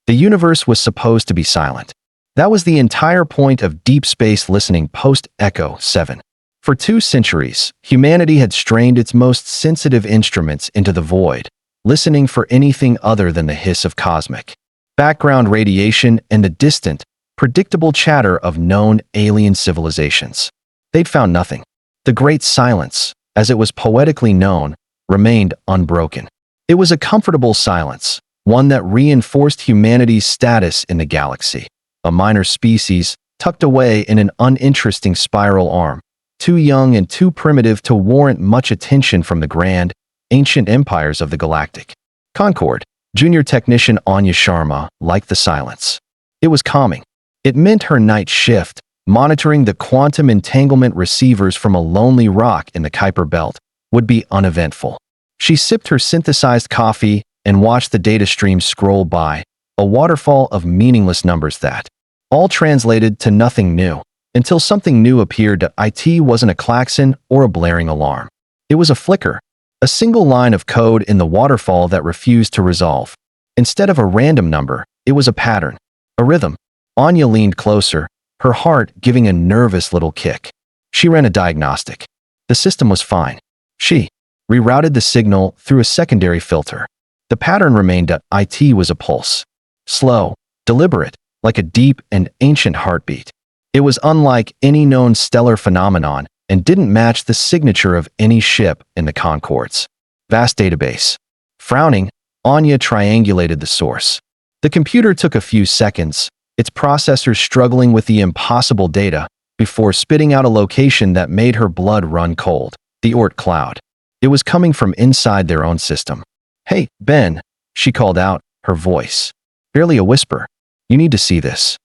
The universe was supposed to be silent. That was the entire point of deep space listening post-Echo 7. For 2 centuries, humanity had strained its most sensitive instruments into the void, listening for anything other than the hiss of cosmic background radiation and the distant, predictable chatter of known alien civilizations. They'd found nothing. The Great Silence, as it was poetically known, remained unbroken. It was a comfortable silence, one that reinforced humanity's status in the galaxy, a minor species tucked away in an uninteresting spiral arm, too young and too primitive to warrant much attention from the grand, ancient empires of the Galactic Concord. Junior technician Anya Sharma liked the silence. It was calming. It meant her night shift, monitoring the quantum entanglement receivers from a lonely rock in the Kuiper Belt, would be uneventful. She sipped her synthesized coffee and watched the data stream scroll by, a waterfall of meaningless numbers that all translated to nothing new, until something new appeared. It wasn't a klaxon or a blaring alarm. It was a flicker, a single line of code in the waterfall that refused to resolve. Instead of a random number, it was a pattern, a rhythm. Anya leaned closer, her heart giving a nervous little kick. She ran a diagnostic. The system was fine. She rerouted the signal through a secondary filter. The pattern remained. It was a pulse. Slow, deliberate, like a deep and ancient heartbeat. It was unlike any known stellar phenomenon and didn't match the signature of any ship in the Concord's vast database. Frowning, Anya triangulated the source. The computer took a few seconds, its processors struggling with the impossible data, before spitting out a location that made her blood run cold: the Oort cloud. It was coming from inside their own system. "Hey, Ben," she called out, her voice barely a whisper. "You need to see this."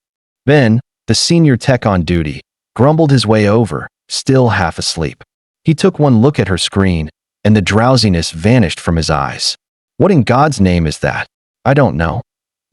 Ben, the senior tech on duty, grumbled his way over, still half asleep. He took one look at her screen, and the drowsiness vanished from his eyes. "What in God's name is that?" "I don't know,"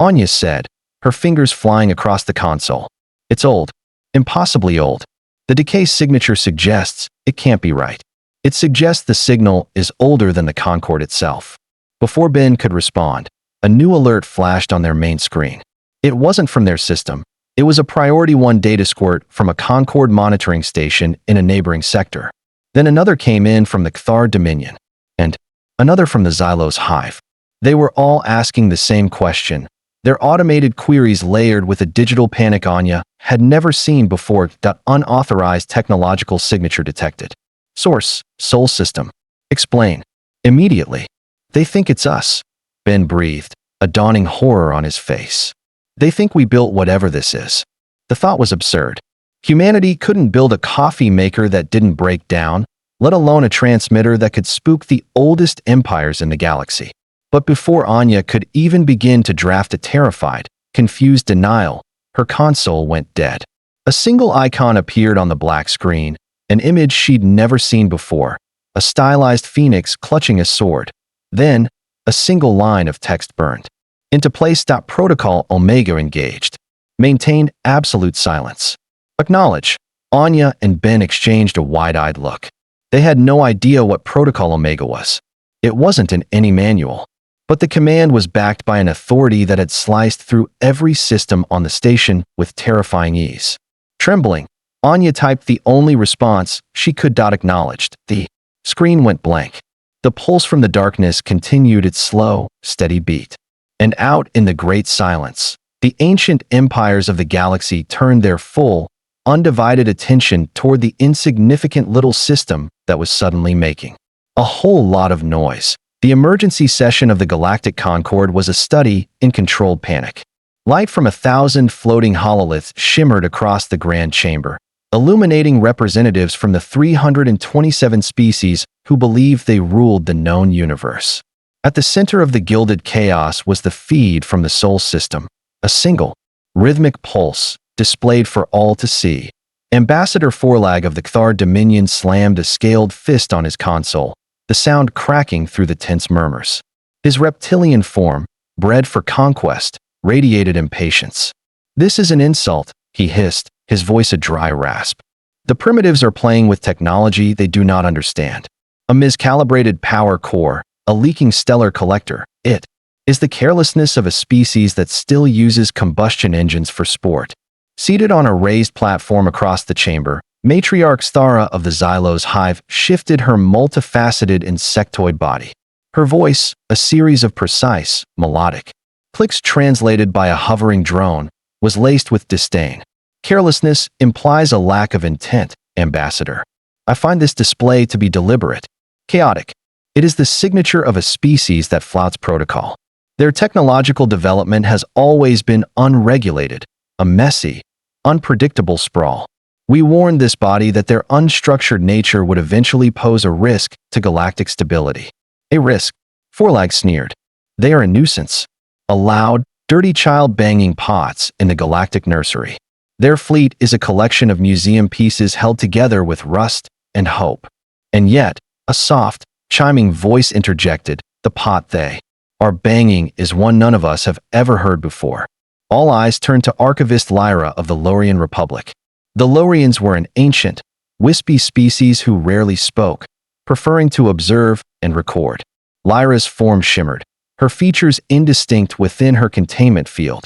Anya said, her fingers flying across the console. "It's old. Impossibly old. The decay signature suggests it can't be right. It suggests the signal is older than the Concorde itself." Before Ben could respond, a new alert flashed on their main screen. It wasn't from their system. It was a Priority 1 data squirt from a Concorde monitoring station in a neighboring sector. Then another came in from the Cthar Dominion, and another from the Xylos Hive. They were all asking the same question, their automated queries layered with a digital panic Anya had never seen before. Unauthorized technological signature detected. Source: Sol System. Explain. Immediately. "They think it's us," Ben breathed, a dawning horror on his face. "They think we built whatever this is." The thought was absurd. Humanity couldn't build a coffee maker that didn't break down, let alone a transmitter that could spook the oldest empires in the galaxy. But before Anya could even begin to draft a terrified, confused denial, her console went dead. A single icon appeared on the black screen, an image she'd never seen before, a stylized phoenix clutching a sword. Then, a single line of text burned into place. Protocol Omega engaged. Maintained absolute silence. Acknowledge. Anya and Ben exchanged a wide-eyed look. They had no idea what Protocol Omega was. It wasn't in any manual. But the command was backed by an authority that had sliced through every system on the station with terrifying ease. Trembling, Anya typed the only response she could. Acknowledged. The screen went blank. The pulse from the darkness continued its slow, steady beat. And out in the great silence, the ancient empires of the galaxy turned their full, undivided attention toward the insignificant little system that was suddenly making a whole lot of noise. The emergency session of the Galactic Concorde was a study in controlled panic. Light from 1,000 floating hololiths shimmered across the grand chamber, illuminating representatives from the 327 species who believed they ruled the known universe. At the center of the gilded chaos was the feed from the Sol System, a single, rhythmic pulse displayed for all to see. Ambassador Forlag of the Cthar Dominion slammed a scaled fist on his console, the sound cracking through the tense murmurs. His reptilian form, bred for conquest, radiated impatience. "This is an insult," he hissed, his voice a dry rasp. "The primitives are playing with technology they do not understand. A miscalibrated power core, a leaking stellar collector. It is the carelessness of a species that still uses combustion engines for sport. Seated on a raised platform across the chamber, Matriarch Thara of the Xylos hive shifted her multifaceted insectoid body. Her voice, a series of precise, melodic clicks translated by a hovering drone, was laced with disdain. Carelessness implies a lack of intent, Ambassador. I find this display to be deliberate, chaotic. It is the signature of a species that flouts protocol. Their technological development has always been unregulated, a messy, unpredictable sprawl. We warned this body that their unstructured nature would eventually pose a risk to galactic stability. A risk, Forlag sneered. They are a nuisance. A loud, dirty child banging pots in the galactic nursery. Their fleet is a collection of museum pieces held together with rust and hope. And yet, a soft, chiming voice interjected, the pot they are banging is one none of us have ever heard before. All eyes turned to Archivist Lyra of the Lorian Republic. The Lorians were an ancient, wispy species who rarely spoke, preferring to observe and record. Lyra's form shimmered, her features indistinct within her containment field.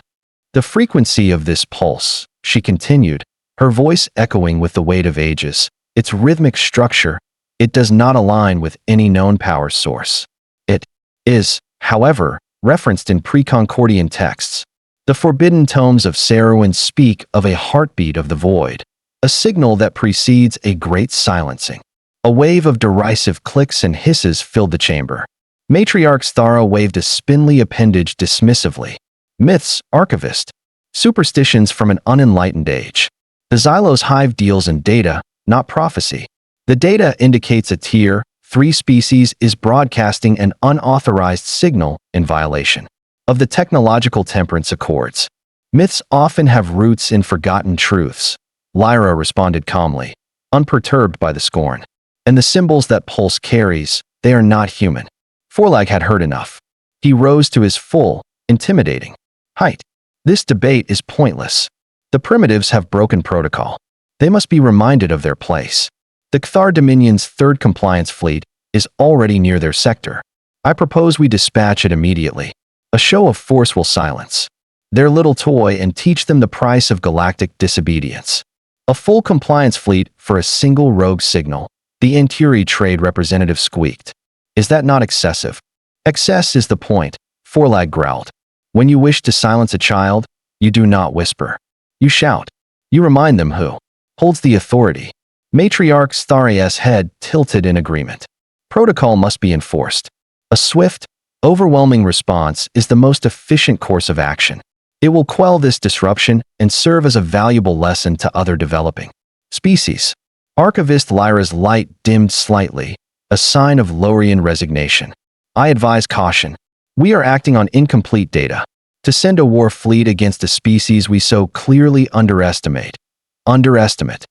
The frequency of this pulse, she continued, her voice echoing with the weight of ages, its rhythmic structure, it does not align with any known power source. It is, however, referenced in pre-Concordian texts. The forbidden tomes of Saruman speak of a heartbeat of the void, a signal that precedes a great silencing. A wave of derisive clicks and hisses filled the chamber. Matriarch Thara waved a spindly appendage dismissively. Myths, archivist. Superstitions from an unenlightened age. The Xylos hive deals in data, not prophecy. The data indicates a tier 3 species is broadcasting an unauthorized signal in violation of the technological temperance accords. Myths often have roots in forgotten truths. Lyra responded calmly, unperturbed by the scorn. And the symbols that Pulse carries, they are not human. Forlag had heard enough. He rose to his full, intimidating height. This debate is pointless. The primitives have broken protocol. They must be reminded of their place. The Cthar Dominion's third compliance fleet is already near their sector. I propose we dispatch it immediately. A show of force will silence their little toy and teach them the price of galactic disobedience. A full compliance fleet for a single rogue signal, the Anturi trade representative squeaked. Is that not excessive? Excess is the point, Forlag growled. When you wish to silence a child, you do not whisper. You shout. You remind them who holds the authority. Matriarch Tharia's head tilted in agreement. Protocol must be enforced. A swift, overwhelming response is the most efficient course of action. It will quell this disruption and serve as a valuable lesson to other developing species. Archivist Lyra's light dimmed slightly, a sign of Lorian resignation. I advise caution. We are acting on incomplete data. To send a war fleet against a species we so clearly underestimate. Underestimate.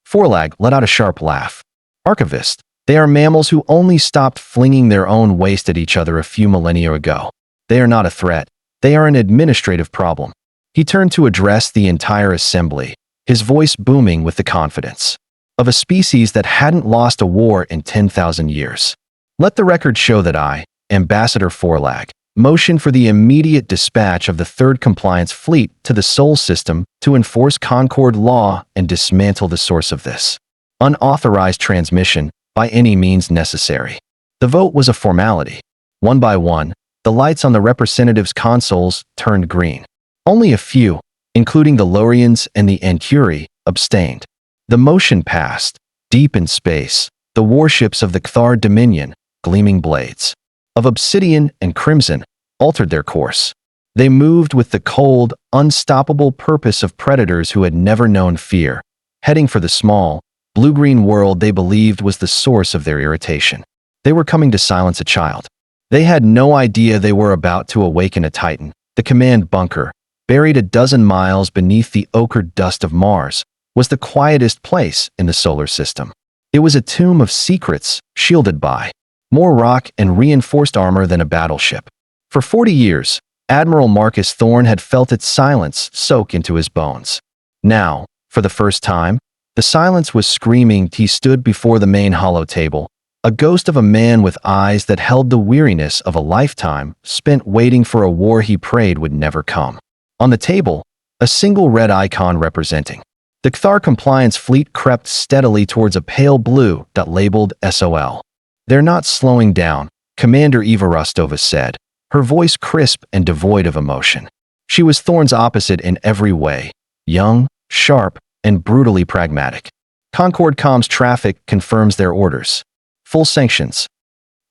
Forlag let out a sharp laugh. Archivist. They are mammals who only stopped flinging their own waste at each other a few millennia ago. They are not a threat. They are an administrative problem. He turned to address the entire assembly, his voice booming with the confidence of a species that hadn't lost a war in 10,000 years. Let the record show that I, Ambassador Forlag, motion for the immediate dispatch of the Third Compliance Fleet to the Sol System to enforce Concord law and dismantle the source of this unauthorized transmission by any means necessary. The vote was a formality. One by one, the lights on the representatives' consoles turned green. Only a few, including the Lorians and the Anturi, abstained. The motion passed. Deep in space, the warships of the Cthar Dominion, gleaming blades of obsidian and crimson, altered their course. They moved with the cold, unstoppable purpose of predators who had never known fear, heading for the small, blue-green world they believed was the source of their irritation. They were coming to silence a child. They had no idea they were about to awaken a Titan. The command bunker, buried a dozen miles beneath the ochred dust of Mars, was the quietest place in the solar system. It was a tomb of secrets, shielded by more rock and reinforced armor than a battleship. For 40 years, Admiral Marcus Thorne had felt its silence soak into his bones. Now, for the first time, the silence was screaming. He stood before the main hollow table, a ghost of a man with eyes that held the weariness of a lifetime spent waiting for a war he prayed would never come. On the table, a single red icon representing the Kthar Compliance Fleet crept steadily towards a pale blue dot labeled SOL. "They're not slowing down," Commander Eva Rostova said, her voice crisp and devoid of emotion. She was Thorn's opposite in every way, young, sharp, and brutally pragmatic. "Concord comms traffic confirms their orders. Full sanctions.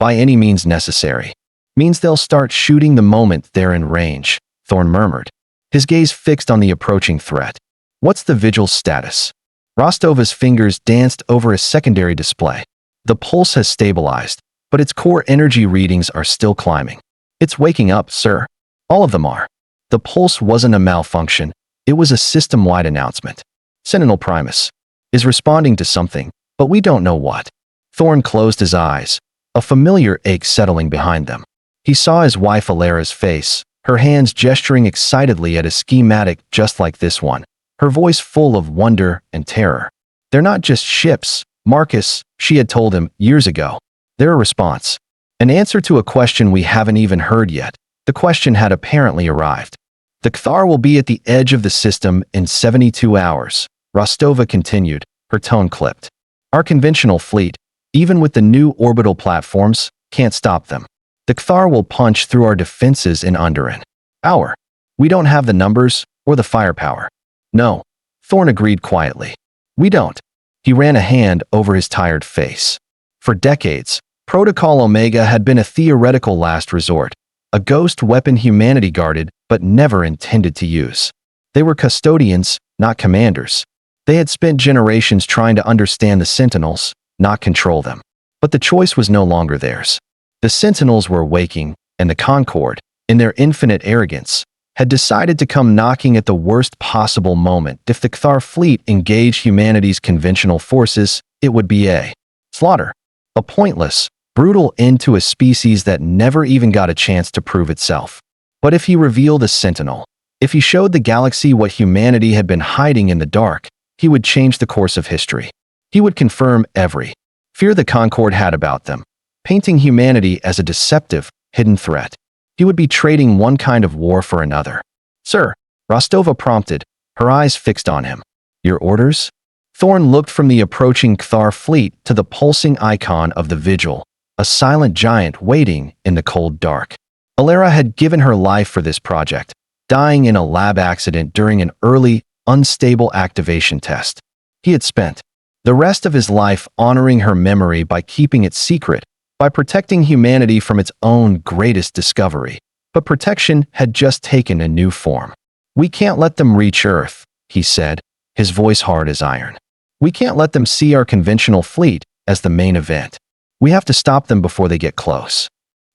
By any means necessary. Means they'll start shooting the moment they're in range," Thorn murmured, his gaze fixed on the approaching threat. "What's the vigil's status?" Rostova's fingers danced over a secondary display. "The pulse has stabilized, but its core energy readings are still climbing. It's waking up, sir. All of them are." The pulse wasn't a malfunction, it was a system-wide announcement. "Sentinel Primus is responding to something, but we don't know what." Thorn closed his eyes, a familiar ache settling behind them. He saw his wife Alara's face, her hands gesturing excitedly at a schematic just like this one, her voice full of wonder and terror. "They're not just ships, Marcus," she had told him years ago. "They're a response. An answer to a question we haven't even heard yet." The question had apparently arrived. "The Kthar will be at the edge of the system in 72 hours, Rostova continued, her tone clipped. "Our conventional fleet, even with the new orbital platforms, can't stop them. The Kthar will punch through our defenses in under an hour. We don't have the numbers or the firepower." "No," Thorn agreed quietly. "We don't." He ran a hand over his tired face. For decades, Protocol Omega had been a theoretical last resort, a ghost weapon humanity guarded but never intended to use. They were custodians, not commanders. They had spent generations trying to understand the Sentinels, not control them. But the choice was no longer theirs. The Sentinels were waking, and the Concord, in their infinite arrogance, had decided to come knocking at the worst possible moment. If the Kthar fleet engaged humanity's conventional forces, it would be a slaughter. A pointless, brutal end to a species that never even got a chance to prove itself. But if he revealed a Sentinel, if he showed the galaxy what humanity had been hiding in the dark, he would change the course of history. He would confirm every fear the Concord had about them, painting humanity as a deceptive, hidden threat. He would be trading one kind of war for another. "Sir," Rostova prompted, her eyes fixed on him. "Your orders?" Thorn looked from the approaching Kthar fleet to the pulsing icon of the Vigil, a silent giant waiting in the cold dark. Alara had given her life for this project, dying in a lab accident during an early, unstable activation test. He had spent the rest of his life honoring her memory by keeping it secret, by protecting humanity from its own greatest discovery. But protection had just taken a new form. "We can't let them reach Earth," he said, his voice hard as iron. "We can't let them see our conventional fleet as the main event. We have to stop them before they get close."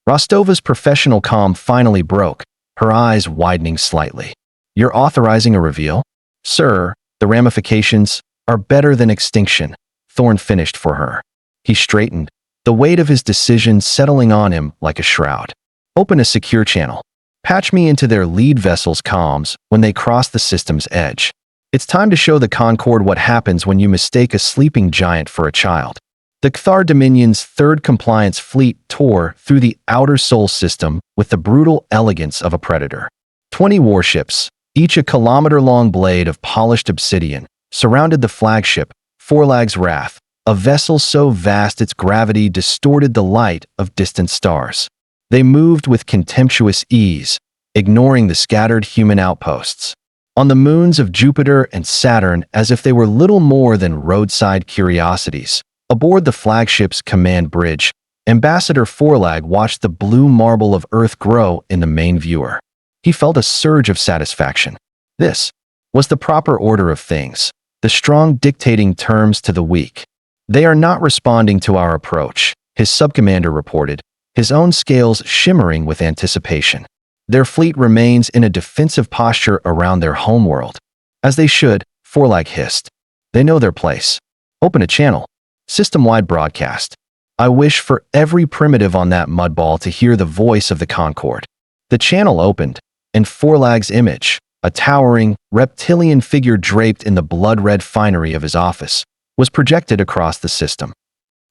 Rostova's professional calm finally broke, her eyes widening slightly. "You're authorizing a reveal?" "Sir, the ramifications are better than extinction," Thorn finished for her. He straightened, the weight of his decision settling on him like a shroud. "Open a secure channel. Patch me into their lead vessel's comms when they cross the system's edge. It's time to show the Concord what happens when you mistake a sleeping giant for a child." The Kthar Dominion's third compliance fleet tore through the outer Sol system with the brutal elegance of a predator. 20 warships, each a kilometer-long blade of polished obsidian, surrounded the flagship, Forlag's Wrath, a vessel so vast its gravity distorted the light of distant stars. They moved with contemptuous ease, ignoring the scattered human outposts on the moons of Jupiter and Saturn as if they were little more than roadside curiosities. Aboard the flagship's command bridge, Ambassador Forlag watched the blue marble of Earth grow in the main viewer. He felt a surge of satisfaction. This was the proper order of things, the strong dictating terms to the weak. "They are not responding to our approach," his subcommander reported, his own scales shimmering with anticipation. "Their fleet remains in a defensive posture around their homeworld." "As they should," Forlag hissed. "They know their place. Open a channel. System-wide broadcast. I wish for every primitive on that mudball to hear the voice of the Concord." The channel opened, and Forlag's image, a towering, reptilian figure draped in the blood-red finery of his office, was projected across the system.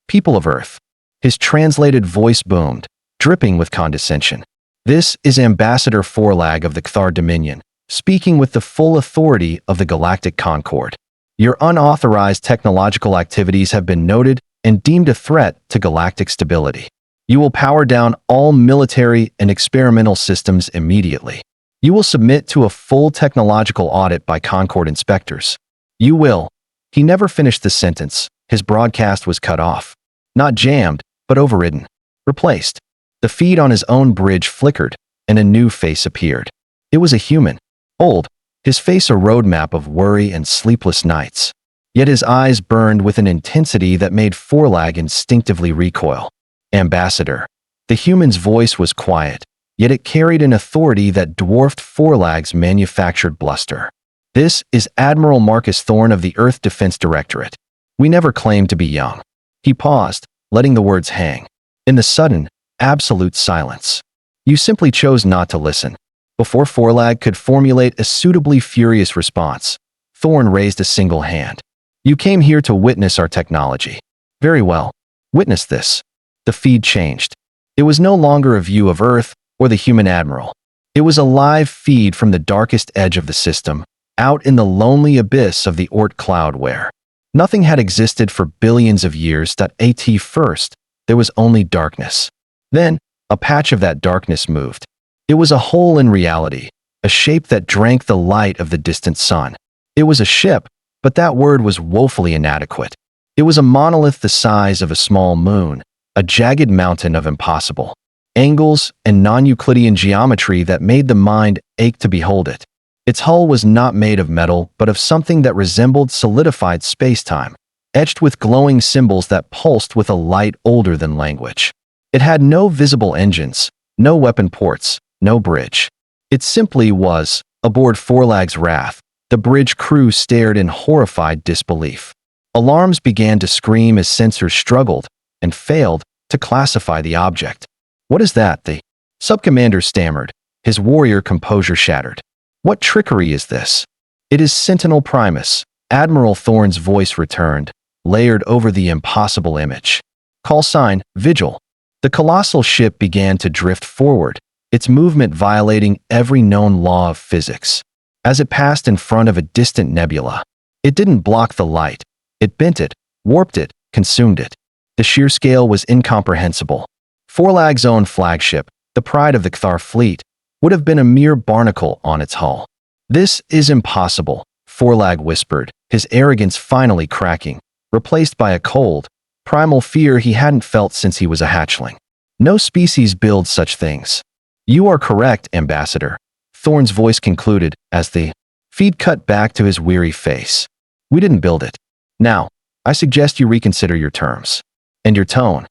"People of Earth, His translated voice boomed, dripping with condescension. This is Ambassador Forlag of the Cthar Dominion, speaking with the full authority of the Galactic Concord. Your unauthorized technological activities have been noted and deemed a threat to galactic stability. You will power down all military and experimental systems immediately. You will submit to a full technological audit by Concord inspectors. You will. He never finished the sentence. His broadcast was cut off. Not jammed, but overridden. Replaced. The feed on his own bridge flickered, and a new face appeared. It was a human. Old, his face a roadmap of worry and sleepless nights. Yet his eyes burned with an intensity that made Forlag instinctively recoil. Ambassador. The human's voice was quiet, yet it carried an authority that dwarfed Forlag's manufactured bluster. This is Admiral Marcus Thorne of the Earth Defense Directorate. We never claimed to be young. He paused, letting the words hang. In the sudden, absolute silence. You simply chose not to listen. Before Forlag could formulate a suitably furious response, Thorne raised a single hand. You came here to witness our technology. Very well. Witness this. The feed changed. It was no longer a view of Earth or the human admiral. It was a live feed from the darkest edge of the system, out in the lonely abyss of the Oort cloud where nothing had existed for billions of years. At first, there was only darkness. Then, a patch of that darkness moved. It was a hole in reality, a shape that drank the light of the distant sun. It was a ship, but that word was woefully inadequate. It was a monolith the size of a small moon, a jagged mountain of impossible angles and non-Euclidean geometry that made the mind ache to behold it. Its hull was not made of metal, but of something that resembled solidified space-time, etched with glowing symbols that pulsed with a light older than language. It had no visible engines, no weapon ports, no bridge. It simply was. Aboard Forlag's Wrath, the bridge crew stared in horrified disbelief. Alarms began to scream as sensors struggled and failed to classify the object. What is that? The subcommander stammered, his warrior composure shattered. What trickery is this? It is Sentinel Primus. Admiral Thorne's voice returned, layered over the impossible image. Call sign, Vigil. The colossal ship began to drift forward, its movement violating every known law of physics. As it passed in front of a distant nebula, it didn't block the light. It bent it, warped it, consumed it. The sheer scale was incomprehensible. Forlag's own flagship, the pride of the Cthar fleet, would have been a mere barnacle on its hull. This is impossible, Forlag whispered, his arrogance finally cracking, replaced by a cold, primal fear he hadn't felt since he was a hatchling. No species builds such things. You are correct, Ambassador, Thorne's voice concluded as the feed cut back to his weary face. We didn't build it. Now, I suggest you reconsider your terms. And your tone.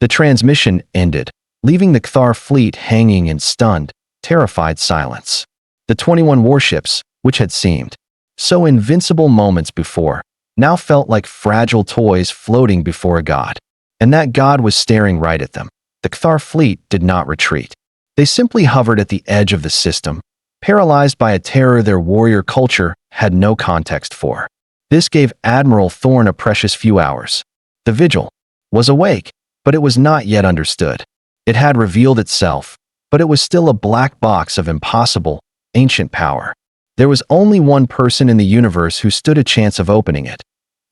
The transmission ended, leaving the Cthar fleet hanging in stunned, terrified silence. The 21 warships, which had seemed so invincible moments before, now felt like fragile toys floating before a god. And that god was staring right at them. The Cthar fleet did not retreat. They simply hovered at the edge of the system, paralyzed by a terror their warrior culture had no context for. This gave Admiral Thorne a precious few hours. The Vigil was awake, but it was not yet understood. It had revealed itself, but it was still a black box of impossible, ancient power. There was only one person in the universe who stood a chance of opening it.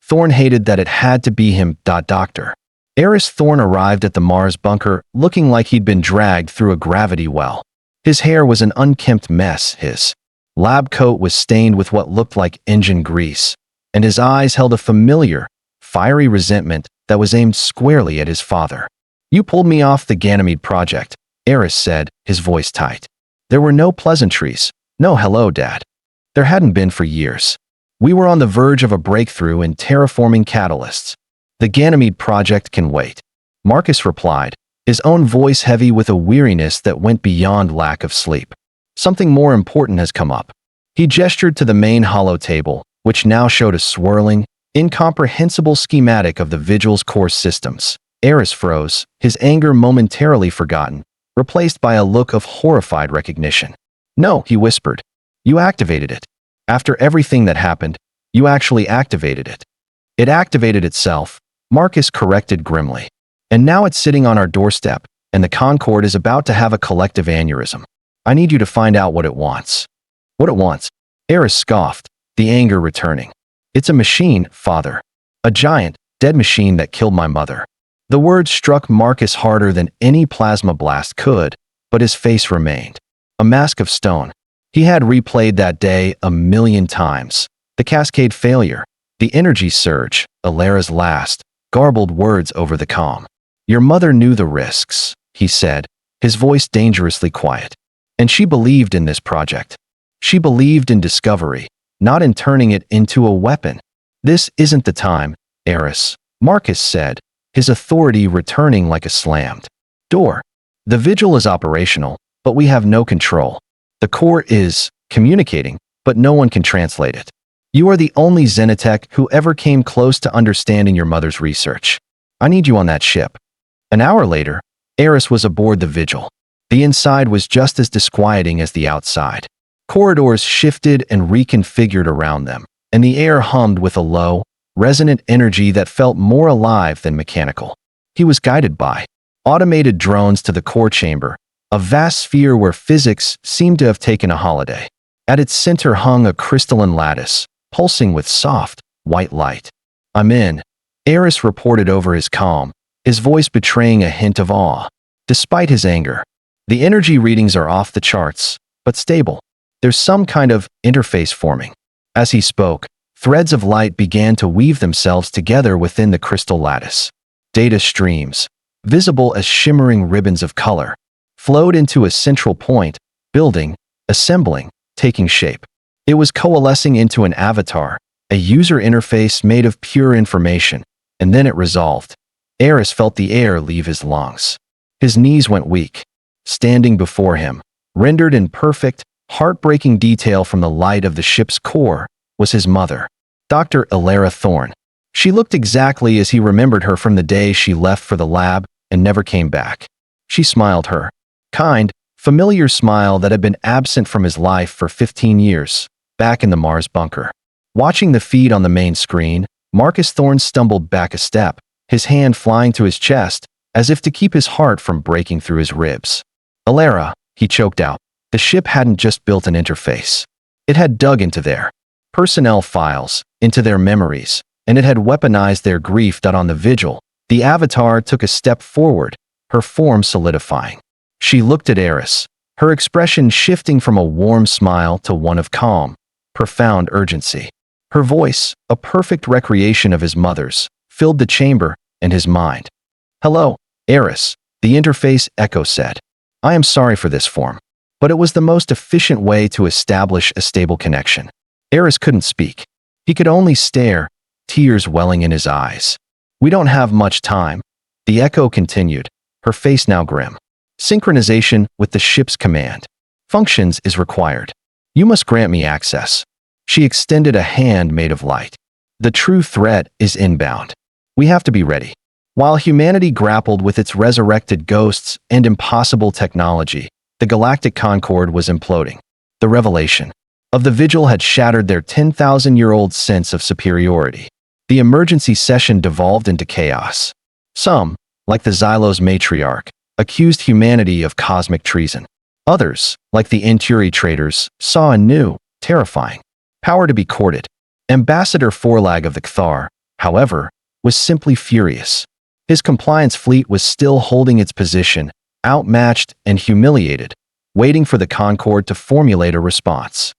Thorne hated that it had to be him. Dr. Eris Thorne arrived at the Mars bunker looking like he'd been dragged through a gravity well. His hair was an unkempt mess, his lab coat was stained with what looked like engine grease, and his eyes held a familiar, fiery resentment that was aimed squarely at his father. You pulled me off the Ganymede project, Eris said, his voice tight. There were no pleasantries, no hello, Dad. There hadn't been for years. We were on the verge of a breakthrough in terraforming catalysts. The Ganymede project can wait. Marcus replied, his own voice heavy with a weariness that went beyond lack of sleep. Something more important has come up. He gestured to the main hollow table, which now showed a swirling, incomprehensible schematic of the Vigil's core systems. Eris froze, his anger momentarily forgotten, replaced by a look of horrified recognition. No, he whispered. You activated it. After everything that happened, you actually activated it. It activated itself, Marcus corrected grimly. And now it's sitting on our doorstep, and the Concorde is about to have a collective aneurysm. I need you to find out what it wants." "What it wants?" Eris scoffed, the anger returning. "It's a machine, father. A giant, dead machine that killed my mother." The words struck Marcus harder than any plasma blast could, but his face remained a mask of stone. He had replayed that day 1,000,000 times. The cascade failure, the energy surge, Alera's last, garbled words over the calm. "Your mother knew the risks," he said, his voice dangerously quiet. "And she believed in this project. She believed in discovery, not in turning it into a weapon." "This isn't the time, Eris," Marcus said, his authority returning like a slammed door. "The vigil is operational, but we have no control. The core is communicating, but no one can translate it. You are the only Xenotech who ever came close to understanding your mother's research. I need you on that ship." An hour later, Eris was aboard the vigil. The inside was just as disquieting as the outside. Corridors shifted and reconfigured around them, and the air hummed with a low, resonant energy that felt more alive than mechanical. He was guided by automated drones to the core chamber, a vast sphere where physics seemed to have taken a holiday. At its center hung a crystalline lattice, pulsing with soft, white light. "I'm in," Eris reported over his calm, his voice betraying a hint of awe. Despite his anger, the energy readings are off the charts, but stable. There's some kind of interface forming. As he spoke, threads of light began to weave themselves together within the crystal lattice. Data streams, visible as shimmering ribbons of color, flowed into a central point, building, assembling, taking shape. It was coalescing into an avatar, a user interface made of pure information, and then it resolved. Eris felt the air leave his lungs. His knees went weak. Standing before him, rendered in perfect, heartbreaking detail from the light of the ship's core, was his mother, Dr. Alera Thorne. She looked exactly as he remembered her from the day she left for the lab and never came back. She smiled her kind, familiar smile that had been absent from his life for 15 years, back in the Mars bunker. Watching the feed on the main screen, Marcus Thorne stumbled back a step, his hand flying to his chest, as if to keep his heart from breaking through his ribs. "Alera," he choked out. The ship hadn't just built an interface. It had dug into their personnel files, into their memories, and it had weaponized their grief. On the vigil, the avatar took a step forward, her form solidifying. She looked at Eris, her expression shifting from a warm smile to one of calm, profound urgency. Her voice, a perfect recreation of his mother's, filled the chamber and his mind. "Hello, Eris," the interface echo said. "I am sorry for this form, but it was the most efficient way to establish a stable connection." Eris couldn't speak. He could only stare, tears welling in his eyes. "We don't have much time," the echo continued, her face now grim. "Synchronization with the ship's command functions is required. You must grant me access." She extended a hand made of light. "The true threat is inbound. We have to be ready." While humanity grappled with its resurrected ghosts and impossible technology, the Galactic Concorde was imploding. The revelation of the vigil had shattered their 10,000-year-old sense of superiority. The emergency session devolved into chaos. Some, like the Xylos matriarch, accused humanity of cosmic treason. Others, like the Enturi traders, saw a new, terrifying power to be courted. Ambassador Forlag of the Cthar, however, was simply furious. His compliance fleet was still holding its position, outmatched and humiliated, waiting for the Concorde to formulate a response.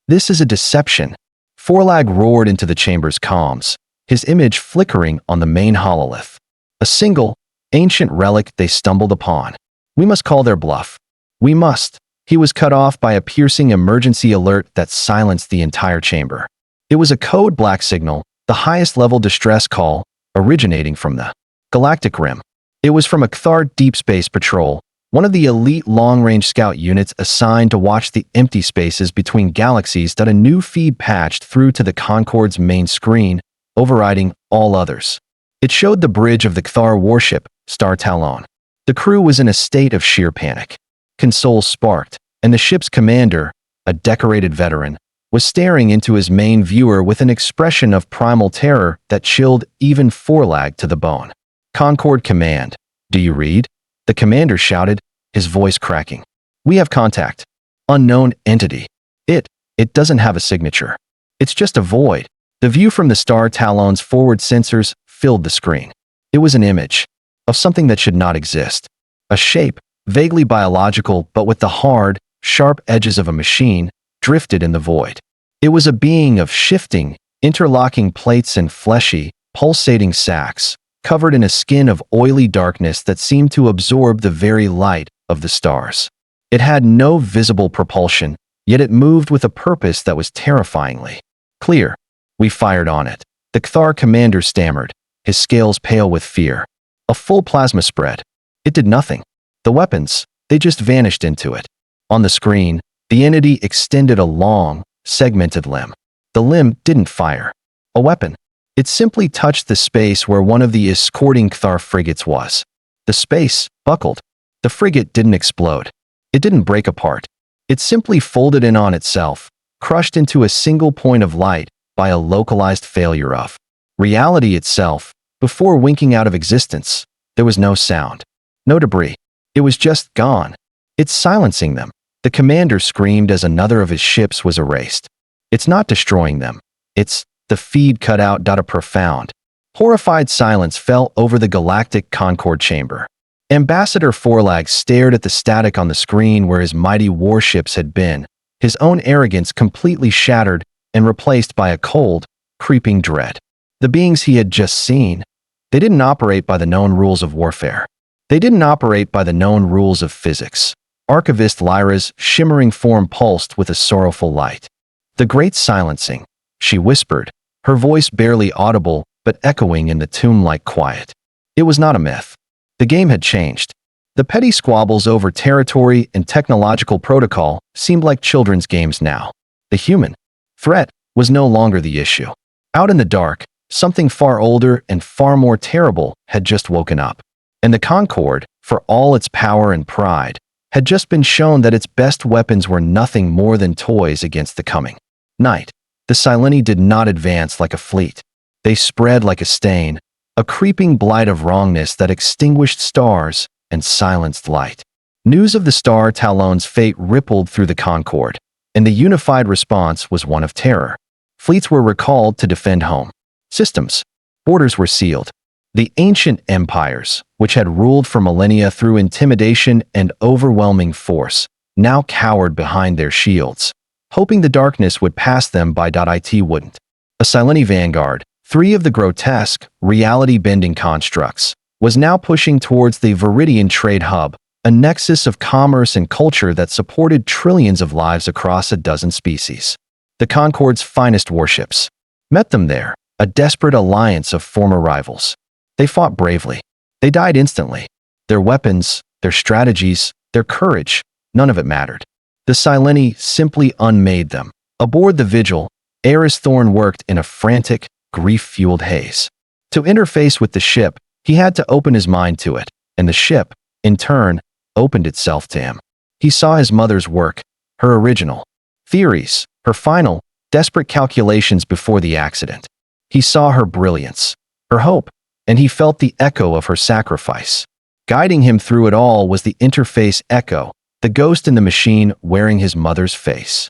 "This is a deception," Forlag roared into the chamber's comms, his image flickering on the main hololith. A single, ancient relic they stumbled upon. "We must call their bluff. We must." He was cut off by a piercing emergency alert that silenced the entire chamber. It was a code black signal, the highest level distress call, originating from the Galactic Rim. It was from a Cthar Deep Space Patrol, one of the elite long-range scout units assigned to watch the empty spaces between galaxies. A new feed patched through to the Concorde's main screen, overriding all others. It showed the bridge of the Cthar warship, Star Talon. The crew was in a state of sheer panic. Consoles sparked, and the ship's commander, a decorated veteran, was staring into his main viewer with an expression of primal terror that chilled even Forlag to the bone. "Concorde Command," "Do you read?" The commander shouted, his voice cracking. "We have contact. Unknown entity. It doesn't have a signature. It's just a void." The view from the Star Talon's forward sensors filled the screen. It was an image of something that should not exist. A shape, vaguely biological but with the hard, sharp edges of a machine, drifted in the void. It was a being of shifting, interlocking plates and fleshy, pulsating sacs, covered in a skin of oily darkness that seemed to absorb the very light of the stars. It had no visible propulsion, yet it moved with a purpose that was terrifyingly clear. "We fired on it," the Cthar commander stammered, his scales pale with fear. A full plasma spread. It did nothing. The weapons, they just vanished into it. On the screen, the entity extended a long, segmented limb. The limb didn't fire a weapon. It simply touched the space where one of the escorting Cthar frigates was. The space buckled. The frigate didn't explode. It didn't break apart. It simply folded in on itself, crushed into a single point of light by a localized failure of reality itself. Before winking out of existence, there was no sound, no debris. It was just gone. "It's silencing them," the commander screamed as another of his ships was erased. "It's not destroying them. The feed cut out." A profound, horrified silence fell over the Galactic Concord chamber. Ambassador Forlag stared at the static on the screen where his mighty warships had been, his own arrogance completely shattered and replaced by a cold, creeping dread. The beings he had just seen, they didn't operate by the known rules of warfare. They didn't operate by the known rules of physics. Archivist Lyra's shimmering form pulsed with a sorrowful light. "The great silencing," she whispered, her voice barely audible but echoing in the tomb-like quiet. It was not a myth. The game had changed. The petty squabbles over territory and technological protocol seemed like children's games now. The human threat was no longer the issue. Out in the dark, something far older and far more terrible had just woken up. And the Concord, for all its power and pride, had just been shown that its best weapons were nothing more than toys against the coming night. The Sileni did not advance like a fleet. They spread like a stain, a creeping blight of wrongness that extinguished stars and silenced light. News of the Star Talon's fate rippled through the Concord, and the unified response was one of terror. Fleets were recalled to defend home systems. Borders were sealed. The ancient empires, which had ruled for millennia through intimidation and overwhelming force, now cowered behind their shields, hoping the darkness would pass them by. It wouldn't. A Sileni vanguard, three of the grotesque, reality-bending constructs, was now pushing towards the Viridian trade hub, a nexus of commerce and culture that supported trillions of lives across a dozen species. The Concord's finest warships met them there, a desperate alliance of former rivals. They fought bravely. They died instantly. Their weapons, their strategies, their courage, none of it mattered. The Sileni simply unmade them. Aboard the Vigil, Eris Thorn worked in a frantic, grief-fueled haze. To interface with the ship, he had to open his mind to it, and the ship, in turn, opened itself to him. He saw his mother's work, her original theories, her final, desperate calculations before the accident. He saw her brilliance, her hope, and he felt the echo of her sacrifice. Guiding him through it all was the interface echo, the ghost in the machine wearing his mother's face.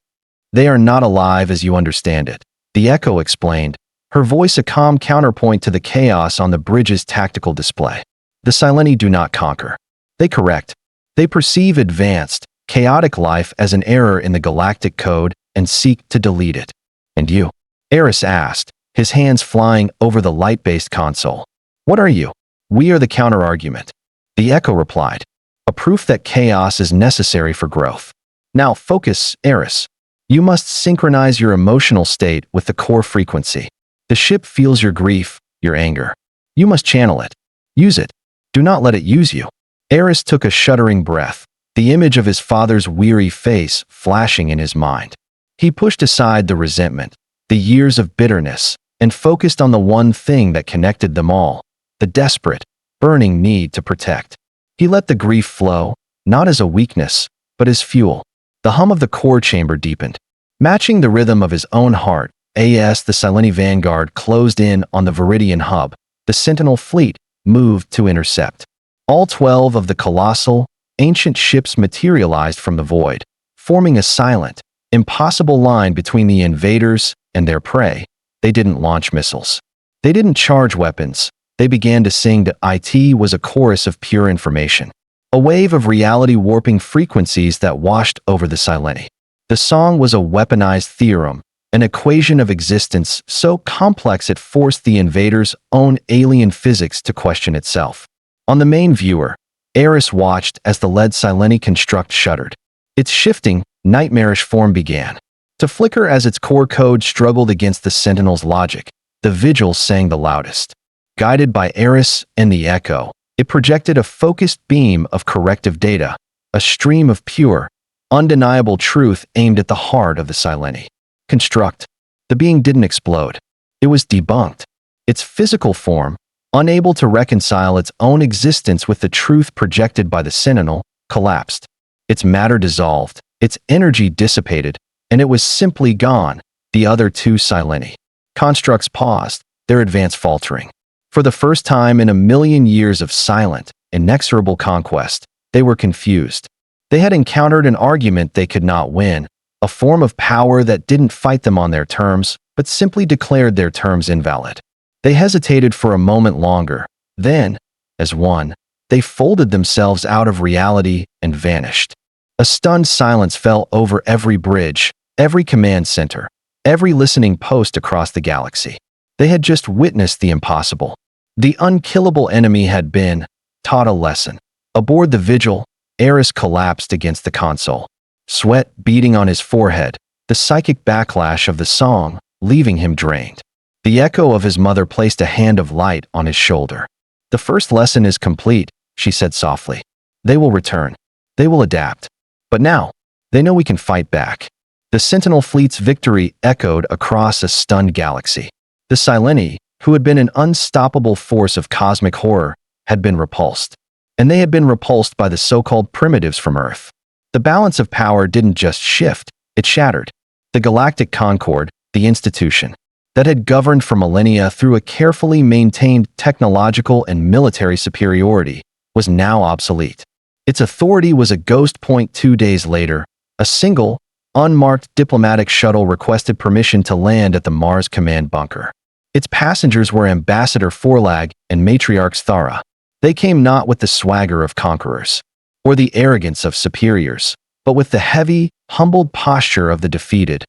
"They are not alive as you understand it," the echo explained, her voice a calm counterpoint to the chaos on the bridge's tactical display. "The Sileni do not conquer. They correct. They perceive advanced, chaotic life as an error in the galactic code and seek to delete it." "And you?" Eris asked, his hands flying over the light-based console. "What are you?" "We are the counter-argument," the echo replied. "A proof that chaos is necessary for growth. Now focus, Eris. You must synchronize your emotional state with the core frequency. The ship feels your grief, your anger. You must channel it. Use it. Do not let it use you." Eris took a shuddering breath, the image of his father's weary face flashing in his mind. He pushed aside the resentment, the years of bitterness, and focused on the one thing that connected them all, the desperate, burning need to protect. He let the grief flow, not as a weakness, but as fuel. The hum of the core chamber deepened. Matching the rhythm of his own heart, as the Sileni vanguard closed in on the Viridian hub, the Sentinel fleet moved to intercept. All 12 of the colossal, ancient ships materialized from the void, forming a silent, impossible line between the invaders and their prey. They didn't launch missiles. They didn't charge weapons. They began to sing to it was a chorus of pure information. A wave of reality-warping frequencies that washed over the Sileni. The song was a weaponized theorem, an equation of existence so complex it forced the invaders' own alien physics to question itself. On the main viewer, Eris watched as the lead Sileni construct shuddered. Its shifting, nightmarish form began to flicker as its core code struggled against the Sentinels' logic. The Vigil sang the loudest. Guided by Eris and the Echo, it projected a focused beam of corrective data, a stream of pure, undeniable truth aimed at the heart of the Sileni. Construct. The being didn't explode. It was debunked. Its physical form, unable to reconcile its own existence with the truth projected by the Sentinel, collapsed. Its matter dissolved, its energy dissipated, and it was simply gone. The other two Sileni constructs paused, their advance faltering. For the first time in a million years of silent, inexorable conquest, they were confused. They had encountered an argument they could not win, a form of power that didn't fight them on their terms, but simply declared their terms invalid. They hesitated for a moment longer. Then, as one, they folded themselves out of reality and vanished. A stunned silence fell over every bridge, every command center, every listening post across the galaxy. They had just witnessed the impossible. The unkillable enemy had been taught a lesson. Aboard the Vigil, Eris collapsed against the console, sweat beading on his forehead, the psychic backlash of the song leaving him drained. The echo of his mother placed a hand of light on his shoulder. "The first lesson is complete," she said softly. "They will return. They will adapt. But now, they know we can fight back." The Sentinel fleet's victory echoed across a stunned galaxy. The Sileni, who had been an unstoppable force of cosmic horror, had been repulsed. And they had been repulsed by the so-called primitives from Earth. The balance of power didn't just shift, it shattered. The Galactic Concord, the institution that had governed for millennia through a carefully maintained technological and military superiority, was now obsolete. Its authority was a ghost. 2 days later, a single, unmarked diplomatic shuttle requested permission to land at the Mars Command Bunker. Its passengers were Ambassador Forlag and Matriarch Thara. They came not with the swagger of conquerors, or the arrogance of superiors, but with the heavy, humbled posture of the defeated.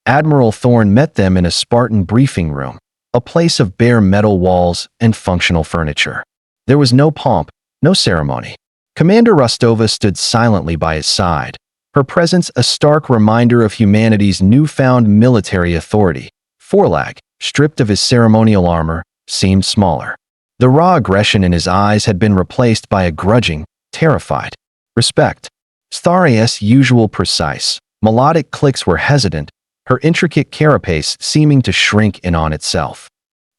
Admiral Thorne met them in a Spartan briefing room, a place of bare metal walls and functional furniture. There was no pomp, no ceremony. Commander Rostova stood silently by his side, her presence a stark reminder of humanity's newfound military authority. Forlag, stripped of his ceremonial armor, seemed smaller. The raw aggression in his eyes had been replaced by a grudging, terrified respect. Thara's usual precise, melodic clicks were hesitant, her intricate carapace seeming to shrink in on itself.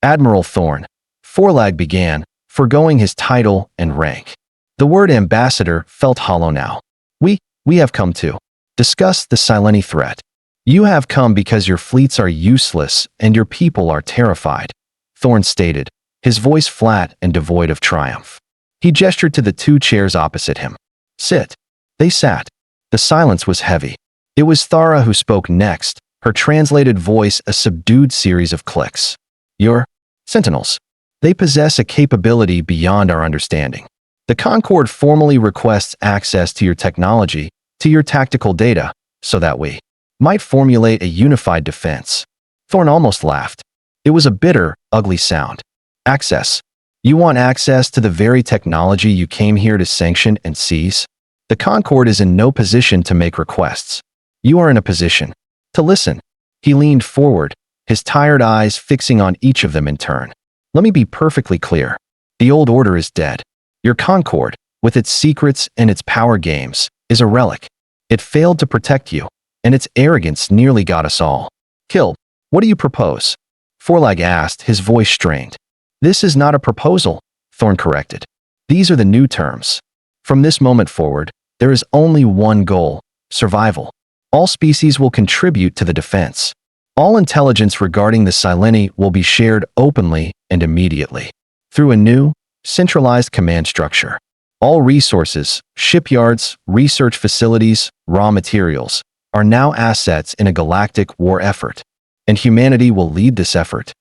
"Admiral Thorne," Forlag began, forgoing his title and rank. The word ambassador felt hollow now. We have come to discuss the Sileni threat. You have come because your fleets are useless and your people are terrified," Thorne stated, his voice flat and devoid of triumph. He gestured to the two chairs opposite him. "Sit." They sat. The silence was heavy. It was Thara who spoke next, her translated voice a subdued series of clicks. "Your Sentinels. They possess a capability beyond our understanding. The Concord formally requests access to your technology, to your tactical data, so that we might formulate a unified defense." Thorne almost laughed. It was a bitter, ugly sound. "Access? You want access to the very technology you came here to sanction and seize? The Concord is in no position to make requests. You are in a position to listen." He leaned forward, his tired eyes fixing on each of them in turn. "Let me be perfectly clear. The old order is dead. Your Concord, with its secrets and its power games, is a relic. It failed to protect you, and its arrogance nearly got us all killed. What do you propose?" Forlag asked, his voice strained. "This is not a proposal," Thorne corrected. "These are the new terms. From this moment forward, there is only one goal: survival. All species will contribute to the defense. All intelligence regarding the Sileni will be shared openly and immediately, through a new, centralized command structure. All resources, shipyards, research facilities, raw materials, are now assets in a galactic war effort. And humanity will lead this effort?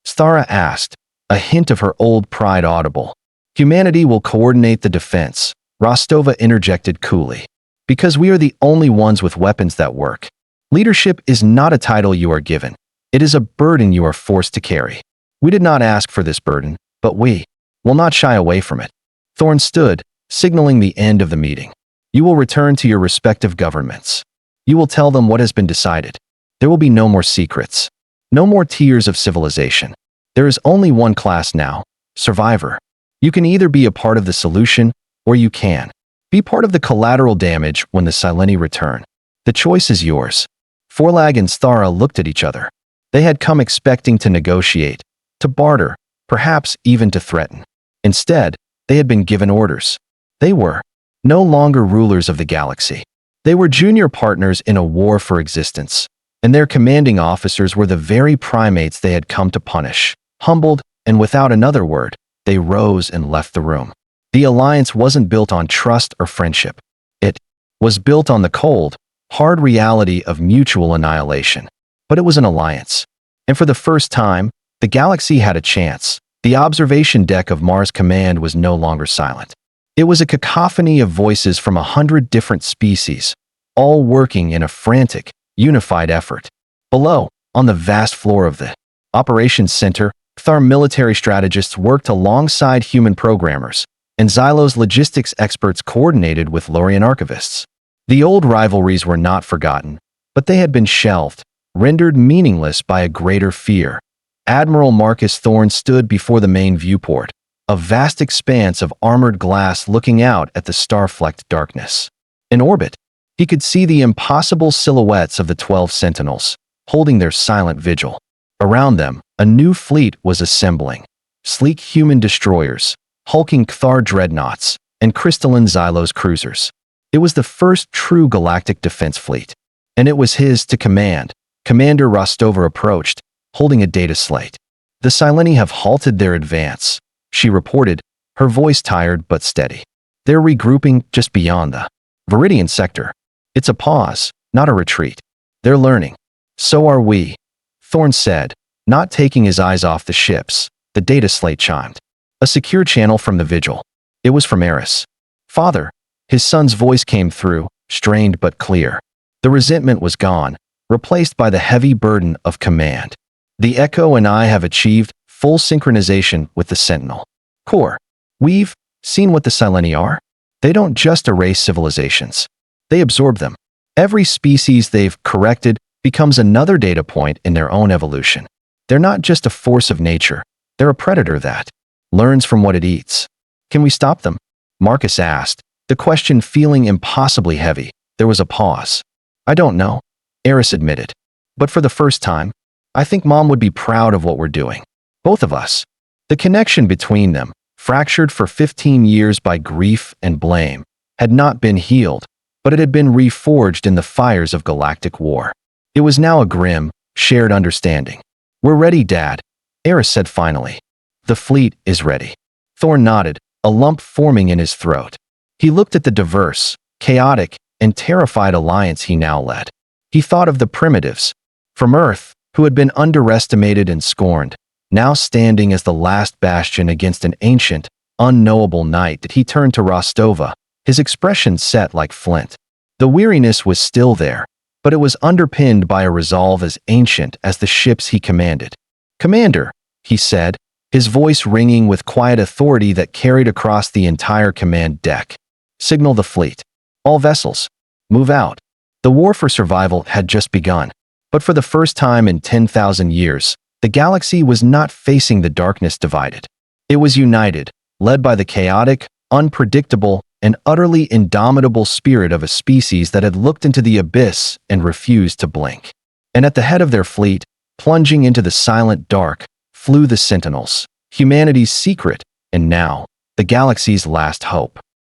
Stara asked, a hint of her old pride audible. Humanity will coordinate the defense, Rostova interjected coolly. Because we are the only ones with weapons that work. Leadership is not a title you are given. It is a burden you are forced to carry. We did not ask for this burden, but we will not shy away from it. Thorn stood, signaling the end of the meeting. You will return to your respective governments. You will tell them what has been decided. There will be no more secrets. No more tiers of civilization. There is only one class now, survivor. You can either be a part of the solution, or you can be part of the collateral damage when the Sileni return. The choice is yours. Forlag and Stara looked at each other. They had come expecting to negotiate, to barter, perhaps even to threaten. Instead, they had been given orders. They were no longer rulers of the galaxy. They were junior partners in a war for existence, and their commanding officers were the very primates they had come to punish. Humbled, and without another word, they rose and left the room. The alliance wasn't built on trust or friendship. It was built on the cold, hard reality of mutual annihilation. But it was an alliance. And for the first time, the galaxy had a chance. The observation deck of Mars Command was no longer silent. It was a cacophony of voices from 100 different species, all working in a frantic, unified effort. Below, on the vast floor of the operations center, Thar military strategists worked alongside human programmers, and Xylo's logistics experts coordinated with Lorian archivists. The old rivalries were not forgotten, but they had been shelved, rendered meaningless by a greater fear. Admiral Marcus Thorne stood before the main viewport, a vast expanse of armored glass looking out at the star-flecked darkness. In orbit, he could see the impossible silhouettes of the 12 Sentinels, holding their silent vigil. Around them, a new fleet was assembling. Sleek human destroyers, hulking Kthar dreadnoughts, and crystalline Xylos cruisers. It was the first true galactic defense fleet, and it was his to command. Commander Rostova approached, holding a data slate. The Sileni have halted their advance, she reported, her voice tired but steady. They're regrouping just beyond the Viridian sector. It's a pause, not a retreat. They're learning. So are we, Thorne said, not taking his eyes off the ships. The data slate chimed. A secure channel from the vigil. It was from Eris. Father. His son's voice came through, strained but clear. The resentment was gone, replaced by the heavy burden of command. The Echo and I have achieved full synchronization with the Sentinel core. We've seen what the Sileni are. They don't just erase civilizations. They absorb them. Every species they've corrected becomes another data point in their own evolution. They're not just a force of nature. They're a predator that learns from what it eats. Can we stop them? Marcus asked, the question feeling impossibly heavy. There was a pause. I don't know, Eris admitted. But for the first time, I think Mom would be proud of what we're doing. Both of us. The connection between them, fractured for 15 years by grief and blame, had not been healed, but it had been reforged in the fires of galactic war. It was now a grim, shared understanding. We're ready, Dad, Eris said finally. The fleet is ready. Thorne nodded, a lump forming in his throat. He looked at the diverse, chaotic, and terrified alliance he now led. He thought of the primitives, from Earth, who had been underestimated and scorned, now standing as the last bastion against an ancient, unknowable night. That he turned to Rostova, his expression set like flint. The weariness was still there, but it was underpinned by a resolve as ancient as the ships he commanded. Commander, he said, his voice ringing with quiet authority that carried across the entire command deck. Signal the fleet. All vessels. Move out. The war for survival had just begun. But for the first time in 10,000 years, the galaxy was not facing the darkness divided. It was united, led by the chaotic, unpredictable, and utterly indomitable spirit of a species that had looked into the abyss and refused to blink. And at the head of their fleet, plunging into the silent dark, flew the Sentinels, humanity's secret, and now, the galaxy's last hope.